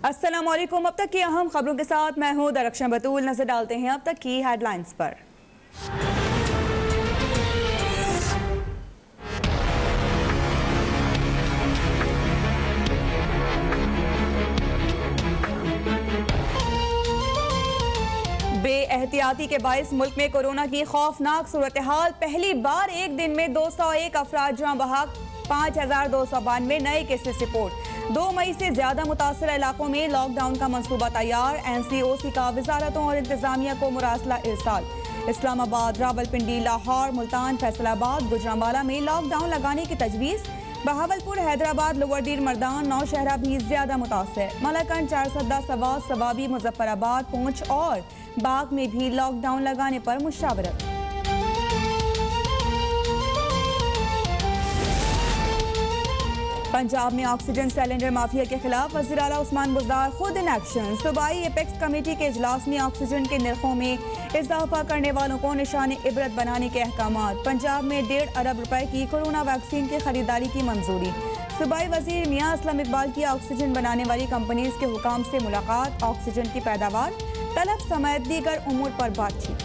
अस्सलामुअलैकुम। अब तक की अहम खबरों के साथ मैं हूं दरख्शां बतूल। नजर डालते हैं अब तक की हेडलाइंस पर। बेएहतियाती के बाइस मुल्क में कोरोना की खौफनाक सूरत हाल। पहली बार एक दिन में 201 अफराद जहां बहक, 5292 नए केसेस रिपोर्ट। 2 मई से ज्यादा मुतासर इलाकों में लॉकडाउन का मंसूबा तैयार। NCOC का वजारतों और इंतजामिया को मुरासला इरसाल। इस्लामाबाद, रावलपिंडी, लाहौर, मुल्तान, फैसलाबाद, गुजरांवाला में लॉकडाउन लगाने की तजवीज़। बहावलपुर, हैदराबाद, लोअरदीर, मर्दान, नौशहरा भी ज्यादा मुतासर। मलकन, चारसदा, सवात, सवाबी, मुजफ्फराबाद, पूंछ और बाग में भी लॉकडाउन लगाने पर मुशावरत। पंजाब में ऑक्सीजन सिलेंडर माफिया के खिलाफ वज़ीर आला उस्मान बुज़दार खुद इन एक्शन। सूबाई एपेक्स कमेटी के इजलास में ऑक्सीजन के निर्खों में इजाफा करने वालों को निशान इबरत बनाने के अहकामात। पंजाब में 1.5 अरब रुपए की कोरोना वैक्सीन की खरीदारी की मंजूरी। सूबाई वजीर मियां असलम इकबाल की ऑक्सीजन बनाने वाली कंपनीज के हुकाम से मुलाकात। ऑक्सीजन की पैदावार, तलब समेत दीगर उमूर पर बातचीत।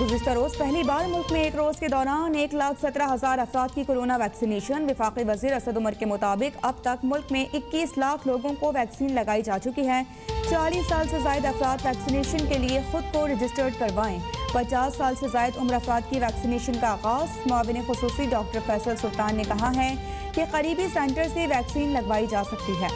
गुज़िश्ता रोज पहली बार मुल्क में एक रोज के दौरान 1,17,000 अफराद की कोरोना वैक्सीनेशन। वफाकी वजीर असद उमर के मुताबिक अब तक मुल्क में 21 लाख लोगों को वैक्सीन लगाई जा चुकी है। 40 साल से ज्यादा अफराद वैक्सीनेशन के लिए खुद को रजिस्टर्ड करवाएं। 50 साल से ज्यादा उम्र अफराद की वैक्सीनेशन का आगाज। मुआविन खुसूसी डॉक्टर फैसल सुल्तान ने कहा है कि करीबी सेंटर से वैक्सीन लगवाई जा सकती है।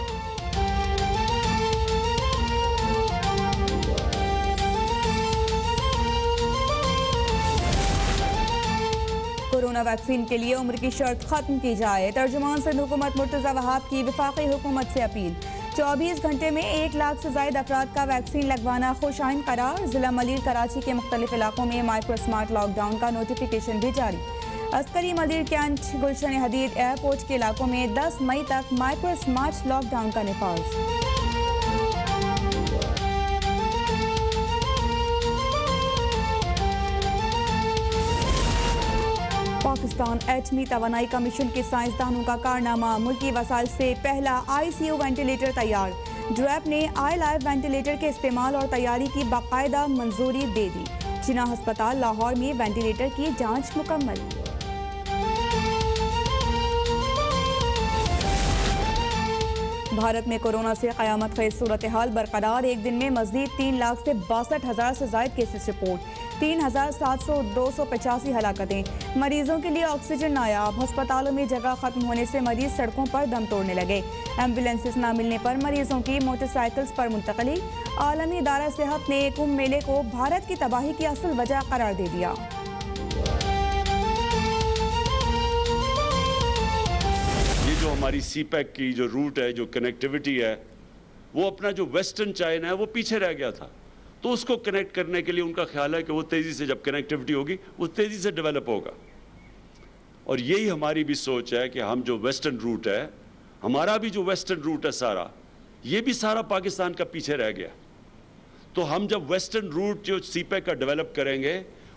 कोरोना वैक्सीन के लिए उम्र की शर्त खत्म की जाए। तर्जुमान सिंध हुकूमत मुर्तज़ा वहाब की वफाकी हुकूमत से अपील। 24 घंटे में 1 लाख से ज्यादा अफराद का वैक्सीन लगवाना खुशाइन करार। जिला मलिर कराची के मुख्तलिफ इलाकों में माइक्रो स्मार्ट लॉकडाउन का नोटिफिकेशन भी जारी। अस्करी मलिर कैंट, गुलशन हदीद एयरपोर्ट के इलाकों में 10 मई तक माइक्रो स्मार्ट लॉकडाउन का नफाज। पाकिस्तान एटमी तवानाई कमीशन के साइंसदानों का कारनामा। मुल्की वसाइल से पहला ICU वेंटिलेटर तैयार। ड्रैप ने iLife वेंटिलेटर के इस्तेमाल और तैयारी की बाकायदा मंजूरी दे दी। जिना अस्पताल लाहौर में वेंटिलेटर की जांच मुकम्मल। भारत में कोरोना से कयामत खेज सूरत हाल बरकरार। एक दिन में मजीद 3,62,000 से ज्यादा केसेस रिपोर्ट। 3,785 हलाकतें। मरीजों के लिए ऑक्सीजन नायाब। अस्पतालों में जगह खत्म होने से मरीज सड़कों पर दम तोड़ने लगे। एम्बुलेंसेस न मिलने पर मरीजों की मोटरसाइकिल्स पर मुंतकली। आलमी इदारा सेहत ने कुंभ मेले को भारत की तबाही की असल वजह करार दे दिया। ये जो हमारी CPEC की जो रूट है, जो कनेक्टिविटी है, वो अपना जो वेस्टर्न चाइना है वो पीछे रह गया था। तो उसको कनेक्ट करने के लिए उनका ख्याल है कि वो तेज़ी से, जब कनेक्टिविटी होगी वो तेज़ी से डेवलप होगा। और यही हमारी भी सोच है कि हम जो वेस्टर्न रूट है, हमारा भी जो वेस्टर्न रूट है सारा, ये भी सारा पाकिस्तान का पीछे रह गया। तो हम जब वेस्टर्न रूट जो CPEC का डेवलप करेंगे,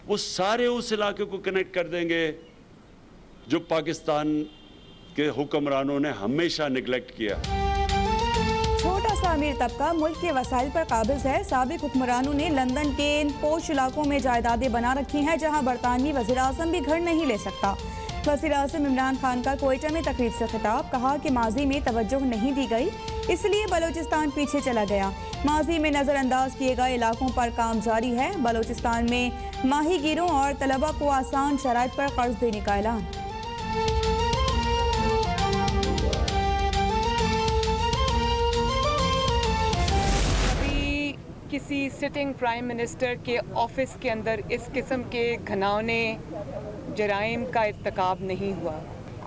वो सारे उस इलाके को कनेक्ट कर देंगे जो पाकिस्तान के हुक्मरानों ने हमेशा निगलेक्ट किया। छोटा सा अमीर तबका मुल्क के वसाइल पर काबिज है। साबिक हुक्मरानों ने लंदन के इन पोश इलाकों में जायदादें बना रखी हैं जहां बरतानवी वज़ीर आज़म भी घर नहीं ले सकता। वज़ीर आज़म इमरान खान का कोयटा में तकरीब से खिताब। कहा कि माजी में तवज्जो नहीं दी गई, इसलिए बलोचिस्तान पीछे चला गया। माजी में नज़रअंदाज किए गए इलाकों पर काम जारी है। बलोचिस्तान में माहीगीरों और तलबा को आसान शराइत पर कर्ज देने का ऐलान। किसी सिटिंग प्राइम मिनिस्टर के ऑफिस के अंदर इस किस्म के घिनौने जराइम का इर्तिकाब नहीं हुआ।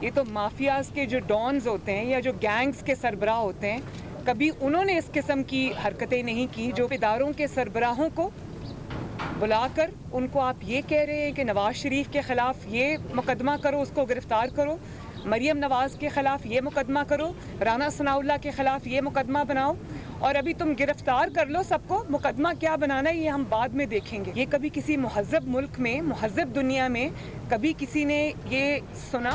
ये तो माफियाज के जो डॉन्स होते हैं या जो गैंग्स के सरबराह होते हैं, कभी उन्होंने इस किस्म की हरकतें नहीं की। जो इदारों के सरबराहों को बुलाकर उनको आप ये कह रहे हैं कि नवाज शरीफ के ख़िलाफ़ ये मुकदमा करो, उसको गिरफ़्तार करो, मरियम नवाज़ के ख़िलाफ़ ये मुकदमा करो, राना सनाउल्लाह के ख़िलाफ़ ये मुकदमा बनाओ, और अभी तुम गिरफ्तार कर लो सबको, मुकदमा क्या बनाना है ये हम बाद में देखेंगे। ये कभी किसी मुहज़्ज़ब मुल्क में, मुहज़्ज़ब दुनिया में कभी किसी ने ये सुना?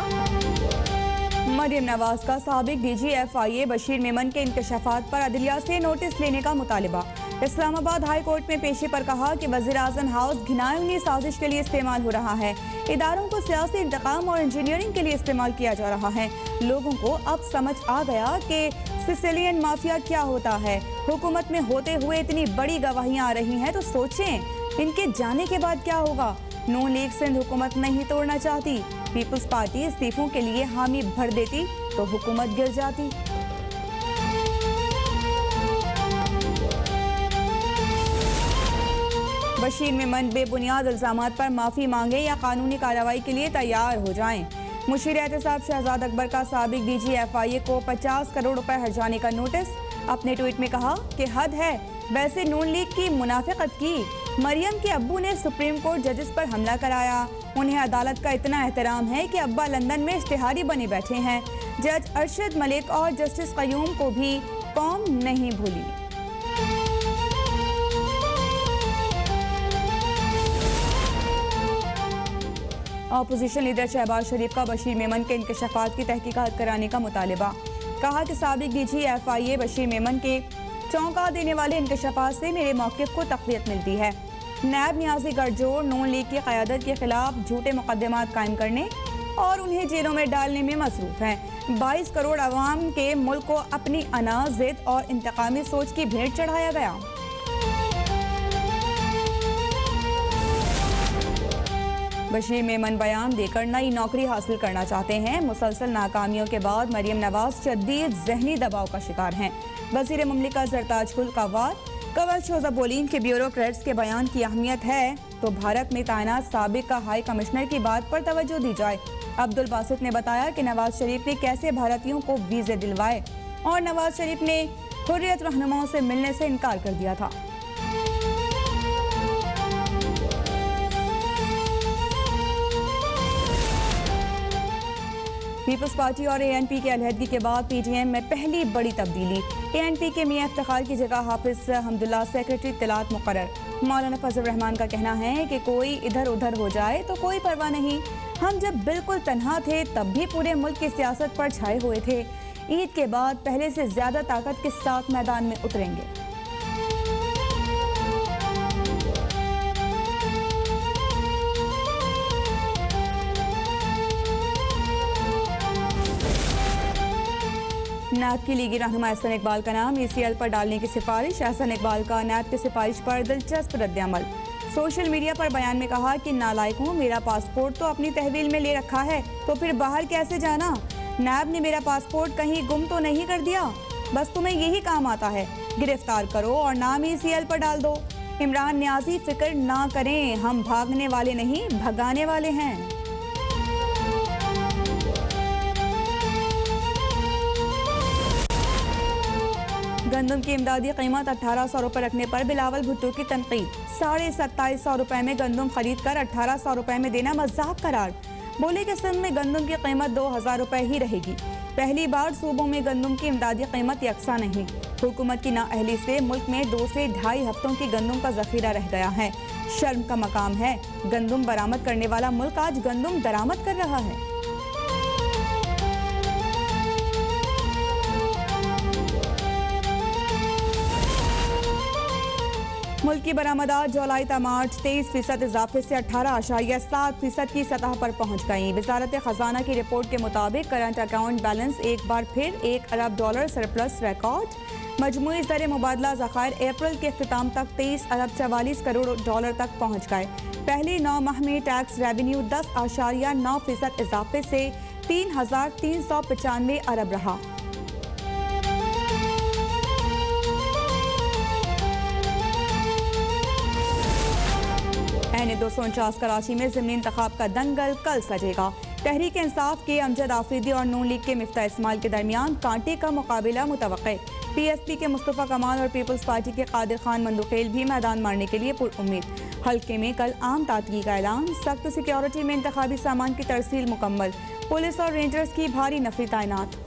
मरियम नवाज का साबिक डीजी FIA बशीर मेमन के इंकशाफात पर अदलिया से नोटिस लेने का मुतालिबा। इस्लामाबाद हाई कोर्ट में पेशी पर कहा कि वज़ीर-ए-आज़म हाउस घिनौनी साजिश के लिए इस्तेमाल हो रहा है। इदारों को सियासी इंतकाम और इंजीनियरिंग के लिए इस्तेमाल किया जा रहा है। लोगों को अब समझ आ गया कि सिसिलियन माफिया क्या होता है। हुकूमत में होते हुए इतनी बड़ी गवाहियां आ रही हैं तो सोचें इनके जाने के बाद क्या होगा। नून लीग सिंध हुकूमत नहीं तोड़ना चाहती। पीपल्स पार्टी इस्तीफों के लिए हामी भर देती तो हुकूमत गिर जाती। बशीर मेमन बेबुनियाद इल्जामात पर माफी मांगे या कानूनी कार्रवाई के लिए तैयार हो जाएं। मुशीर एहतसाब शहजाद अकबर का साबिक डीजी FIA को 50 करोड़ रुपए हर्जाने का नोटिस। अपने ट्वीट में कहा कि हद है, वैसे नून लीग की मुनाफिकत की। मरियम के अब्बू ने सुप्रीम कोर्ट जजेस पर हमला कराया। उन्हें अदालत का इतना एहतराम है कि अब्बा लंदन में इश्तिहारी बने बैठे हैं। जज अरशद मलिक और जस्टिस कयूम को भी कौम नहीं भूली। अपोजिशन लीडर शहबाज शरीफ का बशीर मेमन के इंकशाफात की तहकीकात कराने का मुतालिबा। कहा कि साबिक डीजी FIA बशीर मेमन के चौंका देने वाले इंकशाफात से मेरे मौक़िफ़ को तक़वियत मिलती है। नायब नियाज़ी गठजोड़ नून लीग की क़यादत के खिलाफ झूठे मुक़द्दमात कायम करने और उन्हें जेलों में डालने में मसरूफ़ हैं। 22 करोड़ अवाम के मुल्क को अपनी अना, ज़िद और इंतकामी सोच की भेंट चढ़ाया गया। बशीर मेमन बयान देकर नई नौकरी हासिल करना चाहते हैं। मुसलसल नाकामियों के बाद मरियम नवाज शदीद ज़हनी दबाव का शिकार हैं। वज़ीर मुमलिका ज़रताज गुल कवल शोज़ाबोलिन के ब्यूरोक्रेट्स के बयान की अहमियत है तो भारत में तैनात साबिक का हाई कमिश्नर की बात पर तवज्जो दी जाए। अब्दुल बासित ने बताया कि नवाज शरीफ ने कैसे भारतीयों को वीज़े दिलवाए और नवाज शरीफ ने हुर्रियत रहनुमाओं से मिलने से इनकार कर दिया था। पीपल्स पार्टी और ANP की अलहदगी के बाद PTM में पहली बड़ी तब्दीली। ANP के मियां इफ्तिखार की जगह हाफिज हमदुल्ला सेक्रेटरी इत्तलात मुकर्रर। मौलाना फजल रहमान का कहना है कि कोई इधर उधर हो जाए तो कोई परवाह नहीं। हम जब बिल्कुल तन्हा थे तब भी पूरे मुल्क की सियासत पर छाए हुए थे। ईद के बाद पहले से ज्यादा ताकत के साथ मैदान में उतरेंगे। नैब की लीगी रहनुमा एहसन इकबाल का नाम ECL पर डालने की सिफारिश। एहसन इकबाल का नैब की सिफारिश पर दिलचस्प रद्द-ए-अमल। सोशल मीडिया पर बयान में कहा कि नालायकों, मेरा पासपोर्ट तो अपनी तहवील में ले रखा है तो फिर बाहर कैसे जाना। नैब ने मेरा पासपोर्ट कहीं गुम तो नहीं कर दिया। बस तुम्हें यही काम आता है, गिरफ्तार करो और नाम ECL पर डाल दो। इमरान नियाजी फिक्र ना करें, हम भागने वाले नहीं भगाने वाले हैं। गंदम की इमदादी कीमत 1800 रुपये रखने पर बिलावल भुट्टो की तनकीद। 2750 रुपये में गंदम खरीद कर 1800 रुपये में देना मजाक करार। बोले कि सिंध में गंदम की कीमत 2000 रुपये ही रहेगी। पहली बार सूबों में गंदम की इमदादी कीमत यकसा नहीं। हुकूमत की नाअहली से मुल्क में 2 से ढाई हफ्तों की गंदम का जखीरा रह गया है। शर्म का मकाम है, गंदम बरामद करने वाला मुल्क आज गंदम दरामद कर रहा है। मुल्क की बरामदात जुलाई-मार्च 23% इजाफे से 18.7% की सतह पर पहुँच गई। वजारत खजाना की रिपोर्ट के मुताबिक करंट अकाउंट बैलेंस एक बार फिर $1 अरब सरप्लस रिकॉर्ड। मजमूई ज़र मुबादला ज़खायर अप्रैल के अख्ताम तक $23 अरब 44 करोड़ तक पहुँच गए। पहली 9 माह में टैक्स रेवेन्यू 10.9% इजाफे से 3395 अरब रहा। NA-249 कराची में ज़िमनी इंतखाब का दंगल कल सजेगा। तहरीक इंसाफ के अमजद आफरीदी और नून लीग के मिफ्ता इस्माइल के दरमियान कांटे का मुकाबला मुतवक्के। PSP के मुस्तफ़ा कमाल और पीपल्स पार्टी के कादिर खान मंदुखेल भी मैदान मारने के लिए पुरउम्मीद। हल्के में कल आम ताजगी का ऐलान। सख्त सिक्योरिटी में इंतखाबी सामान की तरसील मुकम्मल। पुलिस और रेंजर्स की भारी नफरी तैनात।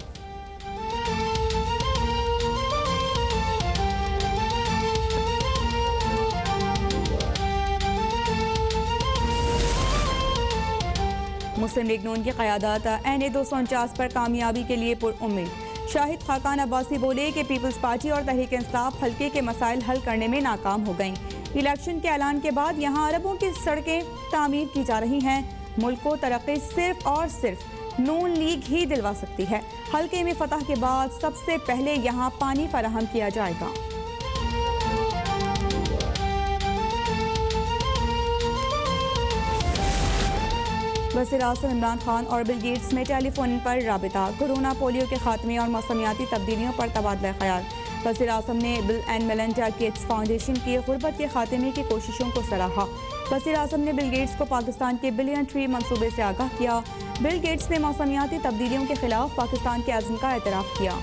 मुस्लिम लीग नून की क़यादत NA 249 पर कामयाबी के लिए पुरउम्मीद। शाहिद खाकान अब्बासी बोले कि पीपल्स पार्टी और तहरीक इंसाफ हल्के के मसाइल हल करने में नाकाम हो गईं। इलेक्शन के ऐलान के बाद यहाँ अरबों की सड़कें तामीर की जा रही हैं। मुल्क को तरक्की सिर्फ और सिर्फ नून लीग ही दिलवा सकती है। हल्के में फतह के बाद सबसे पहले यहाँ पानी फराहम किया जाएगा। वज़ीर-ए-आज़म इमरान खान और बिल गेट्स में टेलीफोन पर राबिता। कोरोना, पोलियो के खात्मे और मौसमियाती तब्दीलियों पर तबादला ख्याल। वज़ीर-ए-आज़म ने bill and Melinda Gates foundation की गुर्बत के खात्मे की कोशिशों को सराहा। वज़ीर-ए-आज़म ने बिल गेट्स को पाकिस्तान के बिलियन ट्री मंसूबे से आगाह किया। बिल गेट्स ने मौसमियाती तब्दीलियों के खिलाफ पाकिस्तान के अज़्म का एतराफ़ किया।